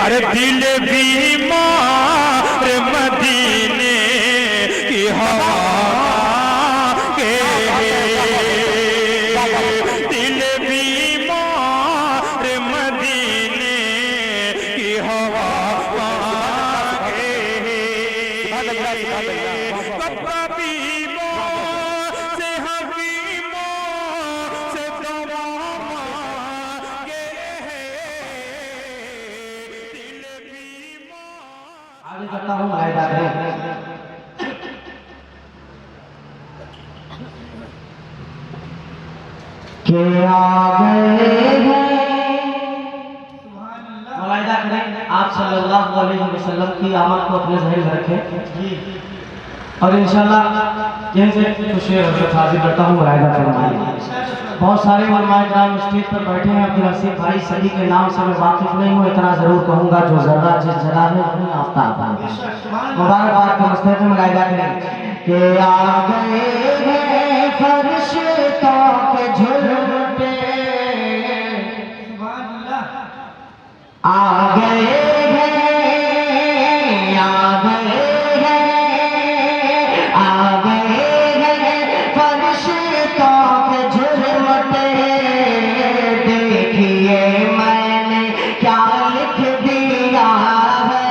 अरे दिल बीमार मदीने की हवा के, दिल बीमार मदीने की हवा के, कब्बीबों से हकीमों से दवा मांगे, दिल बीमार। आगे करता हूँ मुलाहिदा करें के आ गए हैं, मुलाहिदा करें आप सल्लल्लाहु अलैहि वसल्लम की आमद को अपने ज़हन में रखें और इंशाल्लाह यहीं से कुछ हज़रत हाजिर करता हूँ मुलाहिदा फरमाइए। बहुत सारे उलमाए किराम स्टेज पर बैठे हैं, अब्दुल हसीब भाई सभी के नाम से मैं वाकिफ नहीं हूँ, इतना ज़रूर कहूँगा जो ज़र्रा जिस जगह है वहीं आफ्ताब है। मुबारकबाद के मुस्तहक़ मुलाहिदा करें कि आ गए हैं फरिश्तों के झुरमुटे, आ गए हैं, आ गए हैं, आ गए हैं फरिश्तों के झुरमुटे, देखिए मैंने क्या लिख दिया है।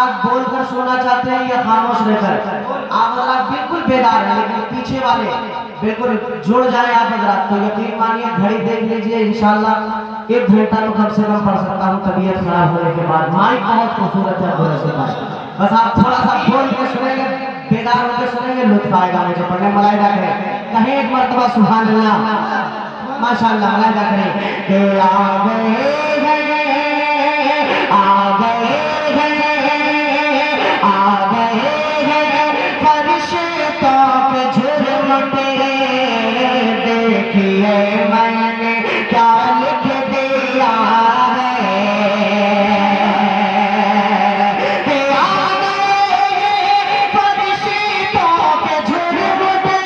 आप बोलकर सुनना चाहते हैं या खामोश रहकर? आप बिल्कुल बेदार है, लेकिन पीछे वाले बिल्कुल जुड़ जाए आप हजरात तो यकीन मानिए घड़ी देख लीजिए इंशाल्लाह 1 घंटा तो कम से कम पढ़ सकता हूँ तबीयत खराब होने के बाद। माइक बहुत खूबसूरत है बोले से बस आप थोड़ा सा बोल के सुनेंगे, बेदार होकर सुनेंगे, लुत्फ आएगा मुझे पढ़ने। मुलाहिदा करें कहीं एक मरतबा सुभान अल्लाह माशाअल्लाह। मुलाहिदा करें कि आ गए हैं, आ गए हैं, आ गए हैं फरिश्तों के झुरमुटे, देखिए मैंने क्या लिख दिया है। कि आ गए फरिश्तों के झुरमुटे,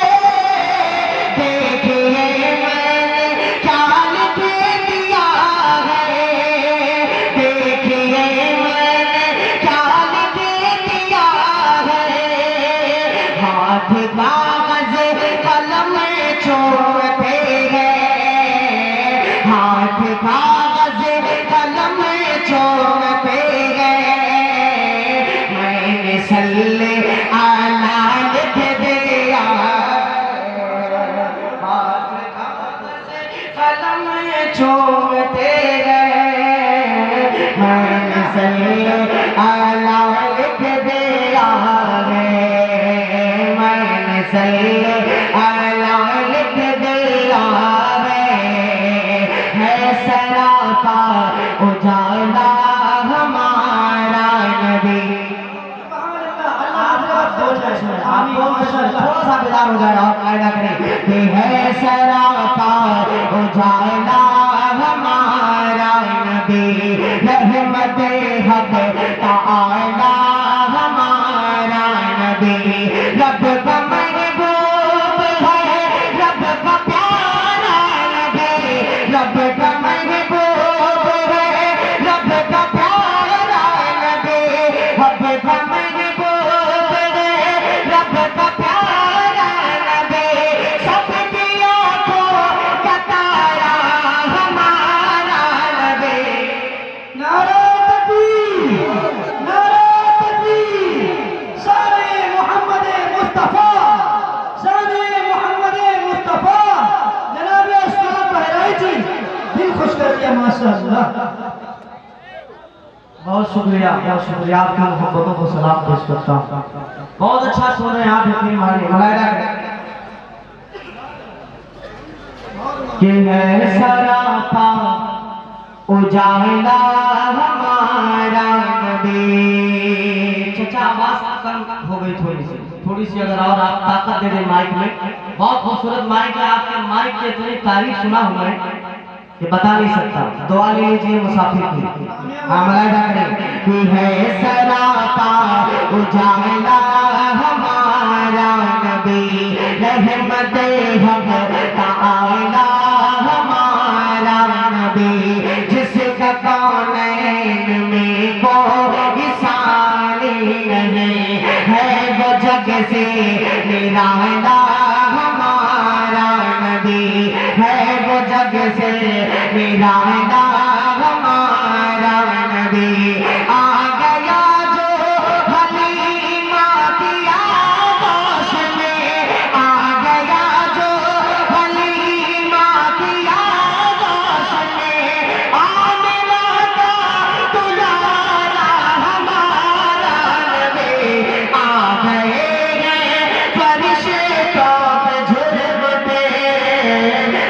देखिए मैंने क्या लिख दिया है, देखिए मैंने क्या लिख दिया है। हाथ कागज कलम चूमते हैं, हाथ कागज कलम चूमते हैं, मैंने सल्ले आला लिख दिया। हाथ कागज कलम चूमते हैं, मैंने सल्ले आला लिख दिया है, मैंने सल्ले आला लिख दिया है सरापा उजाला हमारा नबी। आप थोड़ा सा बेदार हो जाए और कायदा करें कि है सरापा उजाला हमारा नबी, रहमत हक ताला हमारा नबी, रब का महबूब है, रब का प्यारा नबी, रब का महबूब है, रब का प्यारा नबी, रब का महबूब है, रब का प्यारा नबी, सबकी आंखों का तारा हमारा नबी। नारा तकबीर, नारा तकबीर, शान-ए मोहम्मद मुस्तफा, शान-ए मोहम्मद मुस्तफा, जनाब उस्ताद बहराइची दिल खुश कर दिया माशाअल्लाह। बहुत शुक्रिया आपकी मोहब्बतों को सलाम पेश करता हूँ। बहुत अच्छा सुन रहे हैं आप, यकीन मानिए। मुलाहिदा करें कि है सरापा उजाला हमारा नबी। चचा आवाज कम हो गई थोड़ी सी अगर और आप ताकत दे दें माइक में। बहुत खूबसूरत माइक है, आपके माइक की इतनी तारीफ सुना हुआ है कि बता नहीं सकता। दुआ ले लीजिए मुसाफिर की। मुलाहिदा करें कि है सरापा उजाला हमारा नबी, रहमत हम ताला हमारा नबी, आना हमारा नबी आ गया जो हलीमा की आगोश में, आ गया जो हलीमा की आगोश में, आमिना का दुलारा हमारा नबी आ गए हैं फरिश्तों के झुरमुटे।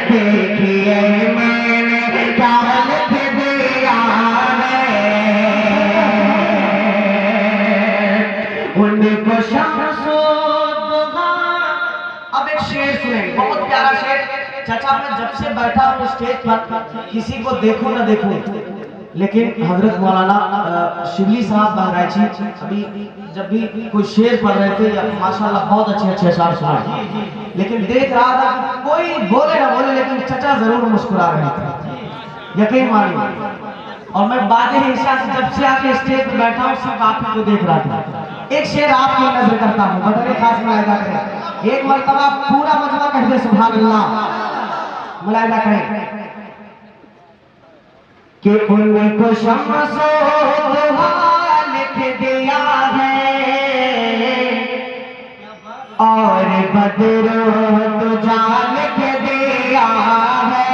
देखिए मैंने क्या लिख दिया है, उनको शम्सुद्दौला। अब एक शेर सुने, बहुत प्यारा शेर। चाचा मैं जब से बैठा हूँ स्टेज पर, किसी को देखूं ना देखूं, लेकिन हजरत मौलाना शिबली साहब बहराइची अभी जब भी कोई शेर पढ़ रहे थे, माशाल्लाह बहुत अच्छे अच्छे अशार सुनाए, लेकिन देख रहा था कि कोई बोले ना बोले लेकिन चचा जरूर मुस्कुरा रहे थे, यकीन मानिए। और मैं बातें ईशा से जब से आके स्टेज पर बैठा हूँ सिर्फ आप ही को देख रहा था। एक शेर आपकी नजर करता हूँ, बदले खास मुलायदा करें, एक मरतबा पूरा मजमा कह दे सुभान अल्लाह, मुलायदा करें कि उनको शम्सुद्दौला लिख दिया है और बदरो तुझा लिख दिया है,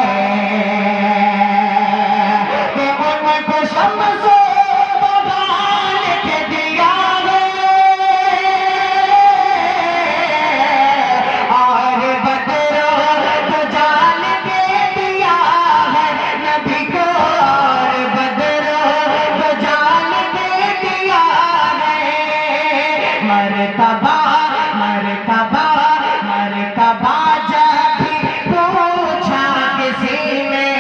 कि उनको शम्सुद्दौला लिख दिया है और बदरो तुझा लिख दिया है नबी को, और बदरो तुझा लिख दिया है। मरतबा मरतबा मरतबा जब भी पूछा किसी ने,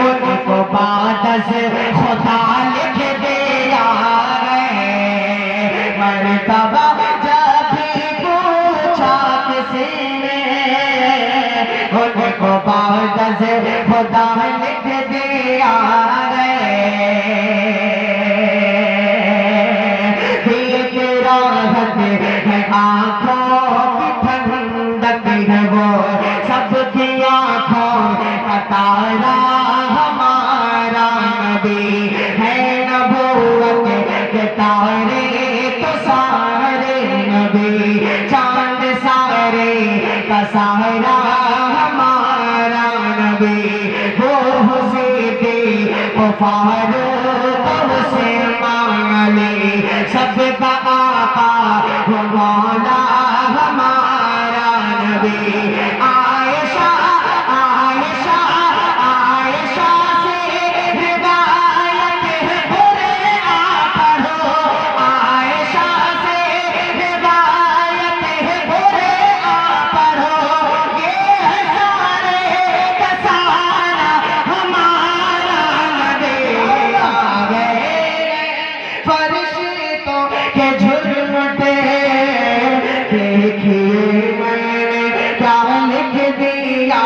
उनको बाद से खुदा लिख दिया है। मरतबा जब भी पूछा किसी ने, उनको बाद से खुदा लिख दिया है। आँखों की ठंडक है वो, सबकी आँखों का तारा हमारा नबी है। नबूवत के तारे तो सारे नबी, चांद सारे का सारा हमारा नबी। वो हुसैनी वो फारूक से माली, सबका आका वो मौला हमारा नबी। आयशा आयशा आयशा से रिवायत है बुरे आ पढ़ो, आयशा से रिवायत है बुरे आ पढ़ो। ये है सारे का सारा हमारा नबी आ गए फरिश्तों के झुरमुटे। देखिए मैंने क्या लिख दिया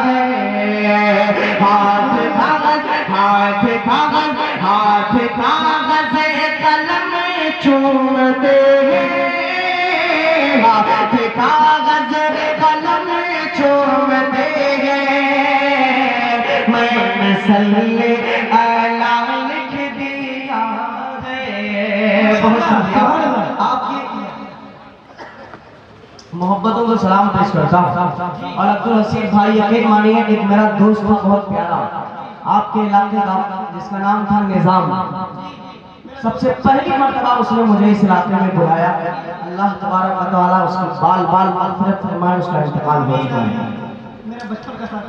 है, हाथ कागज हाथ कागज हाथ कागज कलम चूमते हैं, हाथ कागज कलम चूमते हैं। मैंने सल्ले अला लिख दिया है। बहुत शुक्रिया आपकी मोहब्बतों को सलाम पेश करता हूँ। और अब्दुल हसीब भाई यकीन मानिए एक मेरा दोस्त था बहुत प्यारा आपके इलाके का, जिसका नाम था निजाम। सबसे पहली मर्तबा उसने मुझे इस इलाके में बुलाया। अल्लाह तबारक व तआला उसकी बाल बाल मग़फ़िरत फरमाए, उसका इंतकाल हो चुका है।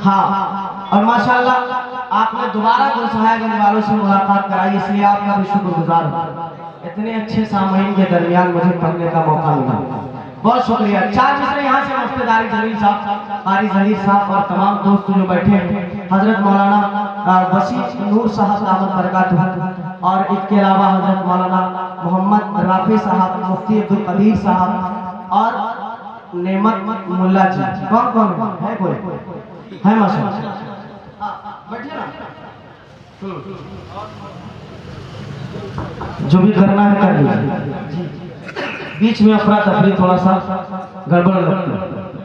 हाँ, और माशाअल्लाह आपने दोबारा गुलसहायगंज वालों से मुलाकात कराई, इसलिए आपका भी शुक्रगुजार हूँ। इतने अच्छे सामईन के दरमियान मुझे पढ़ने का मौका मिला, बहुत शुक्रिया। चार मिसरे यहाँ से मुफ्तदारी जलील साहब, कारी जहीर साहब और तमाम दोस्त जो बैठे हैं, हजरत मौलाना वसी नूर साहब दामद बरकातुहू, और इसके अलावा हजरत मौलाना मोहम्मद राफी साहब, मुफ्ती अब्दुल कदीर साहब और नेमत मुल्ला जी। कौन कौन है? कोई है? माशाअल्लाह बैठिए ना, जो भी करना है कर लीजिए। बीच में अफरा तफरी थोड़ा सा गड़बड़ लगती है।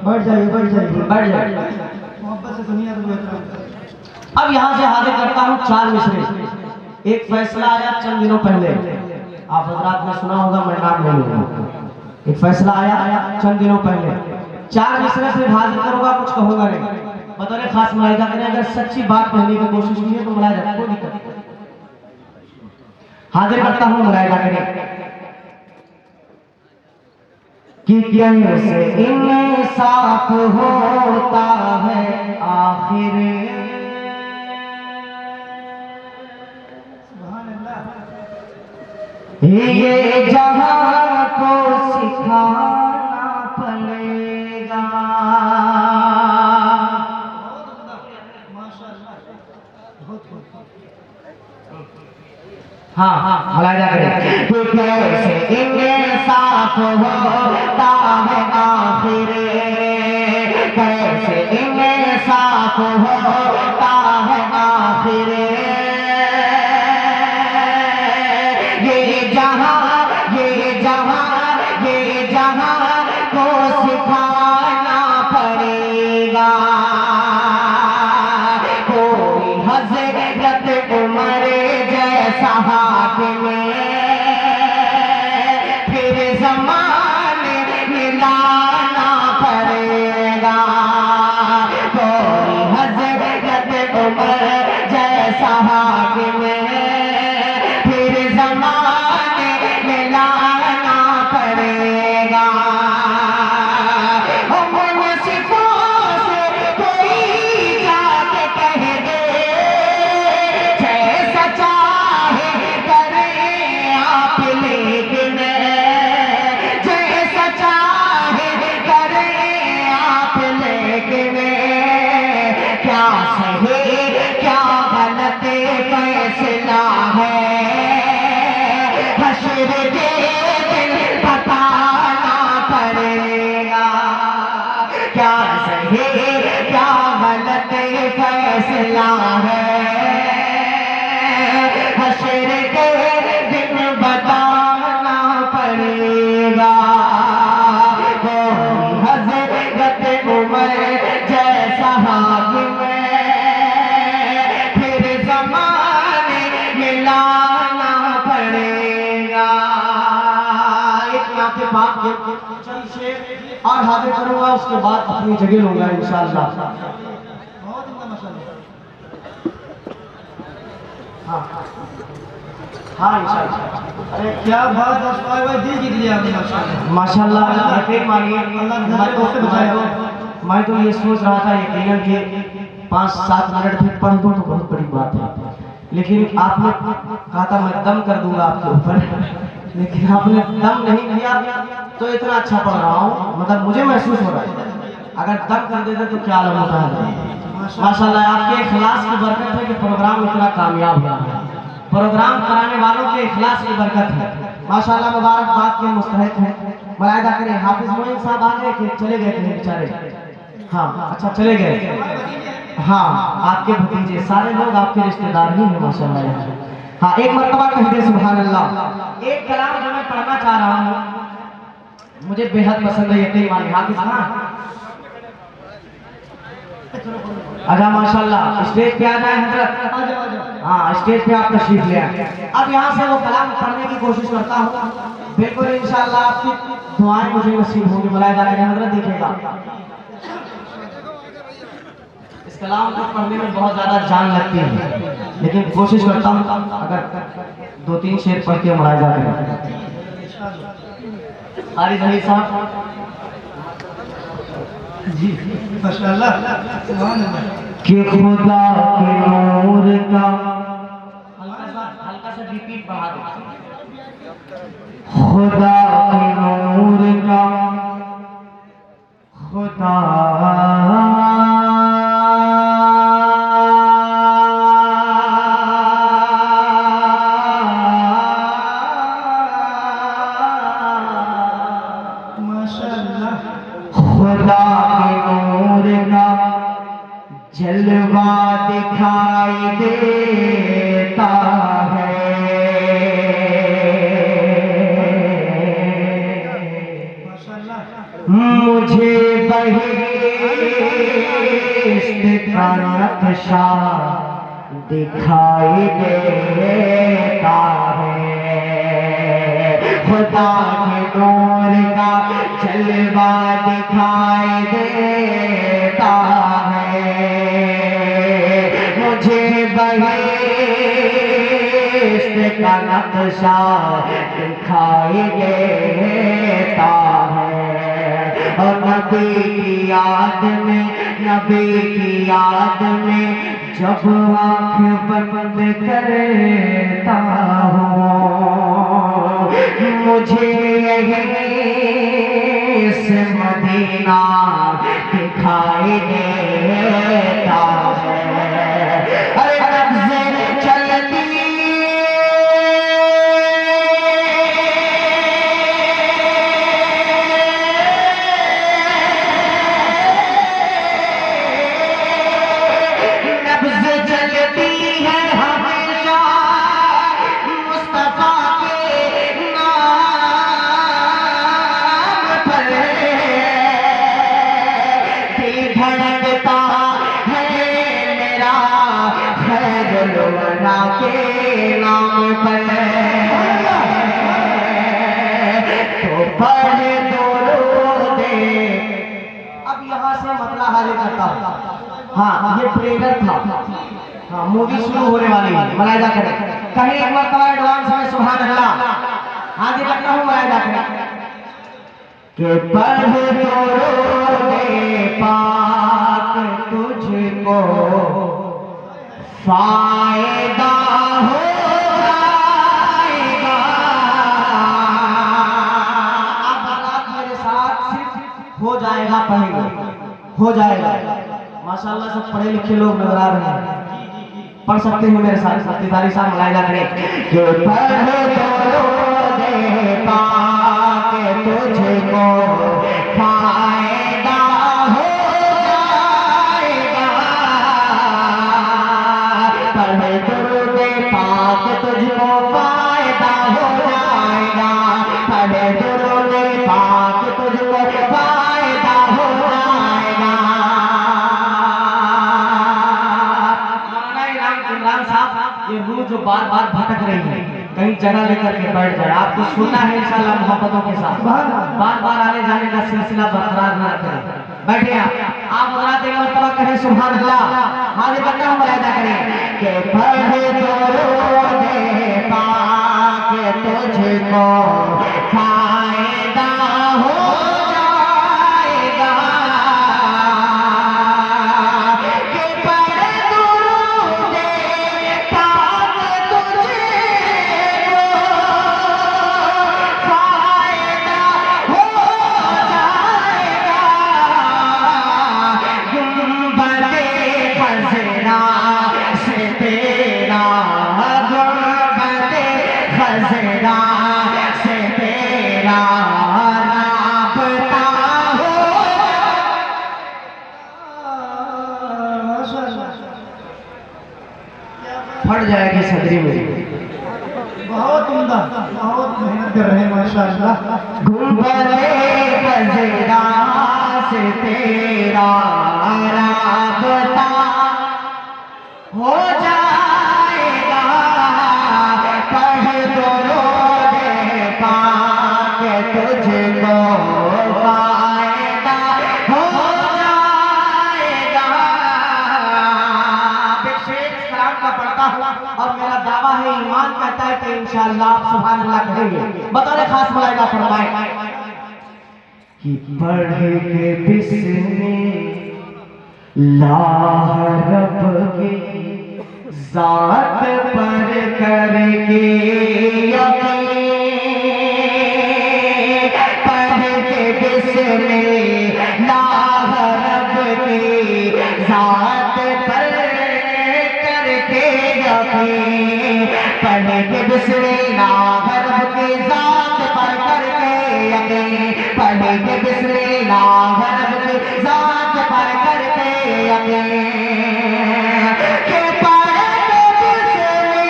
बैठ जाइए बैठ जाइए बैठ जाइए, मोहब्बत से सुनिए। अब यहाँ से हाजिर करता हूँ 4 मिसरे। एक फैसला आया चंद दिनों पहले, आप हजरात ने सुना होगा, मैं नाम नहीं लूंगा। एक फैसला आया चंद दिनों पहले, 4 मिसरे से हाजिर करूंगा, कुछ कहूंगा नहीं, बतौर खास मुलाहिजा करें। अगर सच्ची बात कहने की कोशिश की है तो मुलाहिजा, कोई दिक्कत नहीं। हाजिर करता हूँ, मुलाहिजा करें कि कैसे इंसाफ होता है आखिर, ये जहां को सिखाना पड़ेगा। हाँ हाँ, मुलाहिजा करें कि कैसे इंसाफ होता है आखिर, कैसे इंसाफ होता है आखिर, ये जहां को सिखाना पड़ेगा। कोई हज़रत उमर जैसा हाकिम फिर ज़माने में लाना पड़ेगा। कोई हज़रत उमर जैसा हाकिम फिर ज़माने में लाना पड़ेगा। फैसला है हश्र के दिन बताना पड़ेगा। क्या सही क्या गलत फैसला है हश्र के दिन बताना पड़ेगा। कोई हज़रत उमर जैसा हाकिम लाना पड़ेगा। एक नाते पाक के चंद शेर और हाजिर करूंगा, उसके बाद अपनी जगह लूंगा इंशाअल्लाह। हाँ हाँ इंशाअल्लाह। अरे क्या बात है, दिल जीत लिया आपने माशाअल्लाह। यकीन मानिए, मैं तो ये सोच रहा था यकीनन कि 5-7 मिनट भी पढ़ दूं तो बहुत बड़ी बात है, लेकिन आपने कहा था मैं दम कर दूंगा आपके ऊपर, लेकिन आपने दम नहीं किया तो इतना अच्छा पढ़ रहा हूँ, मतलब मुझे महसूस हो रहा है। अगर दम कर देते तो क्या आलम होता है। माशाल्लाह, आपके इखलास की बरकत है कि प्रोग्राम इतना कामयाब हुआ है। प्रोग्राम कराने वालों के इखलास की बरकत है माशाल्लाह। मुबारकबाद के मुस्तहिक हैं। मुलाहिजा करें, हाफिज मोइन साहब आ गए कि चले गए थे बेचारे? हाँ अच्छा, चले गए। हाँ, आपके भतीजे सारे लोग आपके रिश्तेदार ही हैं माशाल्लाह। हाँ, एक मर्तबा कह दे सुभान अल्लाह। एक कलाम जो मैं पढ़ना चाह रहा हूँ, मुझे बेहद पसंद है, यकीन मानिए। हाफिज हाँ अच्छा माशाल्लाह, स्टेज पे आ जाए हजरत। हाँ, स्टेज पे आप तशरीफ ले आए। अब यहाँ से वो कलाम पढ़ने की कोशिश करता हूँ, बिल्कुल इंशाल्लाह आपकी दुआएं मुझे नसीब होंगी। मुलाहिजा करें हजरत, देखिएगा इस कलाम को पढ़ने में बहुत ज्यादा जान लगती है, लेकिन कोशिश करता हूँ अगर 2-3 शेर पढ़ के मुलाहिजा करें। हारिस अली साहब जी माशाल्लाह। कि खुदा के नूर का हल्का सा रिपीट बढ़ा दो। खुदा के नूर का खुदा खुदा के नूर का जलवा दिखाई देता है। मुझे बहिश्त का नक्शा दिखाई देता है, खुदा के नूर का जलवा दिखाई देता है, मुझे बहिश्त का नक्शा दिखाई देता है। और नबी की याद में, नबी की याद में जब आँख बंद करता हूँ, मुझे यहीं से मदीना दिखाई देता है। अरे नब्ज़ें चलती के नाम पर तो पढ़ दे। अब यहाँ से मतलब हाजिर करता हूँ। हाँ, ये ट्रेलर था। हाँ, मूवी शुरू होने वाली है, मलाइजा करें कहीं एक मरतबा एडवांस में सुभान अल्लाह हाजिर करता हूँ मलाइजा करें के पढ़ दे पाक तुझको फायदा हो जाएगा। आप बात मेरे साथ सिर्फ हो जाएगा पढ़ेंगे, हो जाएगा। माशाल्लाह सब पढ़े लिखे लोग नजर आ रहे हैं, पढ़ सकते हैं मेरे साथ। सत्तीदारी साहब मलाइजा करें कि पढ़ दे पाक तुझको फायदा हो जाएगा। पढ़ दुरूद पाक तुझको फायदा हो जाएगा। पढ़ दुरूद पाक तुझको फायदा हो जाएगा। इमरान साहब, ये रूह जो बार बार भटक रही है, कहीं जगह लेकर के बैठ जाए। आपको सुनना है इंशाल्लाह मोहब्बतों के साथ, बार बार आने जाने का सिलसिला बरकरार न रखें। बैठिए आप हजरात एक मरतबा कहें सुभान अल्लाह। हाजिर करता हूँ मलाइजा करें कि पढ़ दे पाक तुझको फायदा हो जाएगा। कि पढ़ दुरूद पाक तुझको फायदा हो जाएगा। गुंबदे खज़रा से तेरा, गुंबदे खज़रा से तेरा राबता हो। फट जाएगी सदरी में। बहुत उम्दा, बहुत मेहनत कर रहे हैं माशाअल्लाह। गुंबदे खज़रा से तेरा राबता हो जाएगा। पढ़ दुरूद पाक तुझको फायदा हो जाएगा। एक शेर सलाम का पढ़ता हूँ और मेरा दावा है, ईमान कहता है कि इंशाअल्लाह आप सुभान अल्लाह कहेंगे। बतौर खास मलाइका फरमाए कि पढ़ के बिस्मिल्लाह रब की ज़ात पर करके यकीन, पढ़ के बिस्मिल्लाह रब की ज़ात पर करके यकीन, पढ़ के बिस्मिल्लाह रब की ज़ात पर करके यकीन, पढ़ के बिस्मिल्लाह रब की ज़ात पर करके यकीन। के पढ़ के बिस्मिल्लाह रब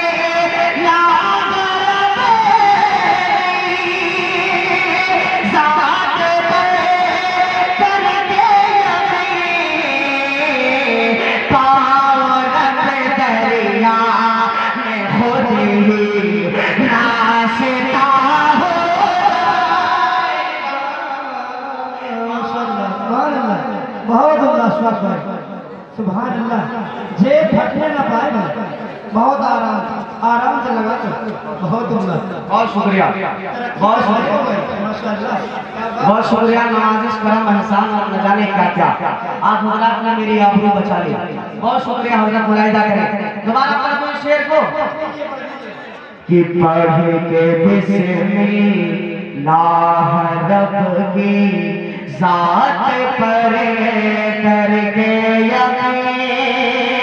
की ज़ात पर करके यकीन, पाँव रब दरिया बहुत आराम से लगा तो बहुत उम्दा। बहुत शुक्रिया, बहुत शुक्रिया, माशाल्लाह, क्या बात। बहुत शुक्रिया। नवाजिश करम एहसान और न जाने क्या क्या आप हजरात ने मेरी आबरू बचा ली। बहुत शुक्रिया हजरत, मुलाहिदा करें। दोबारा पढ़ दो इस शेर को कि पढ़ के बिस्मिल्लाह रब की जात पर करके यकीन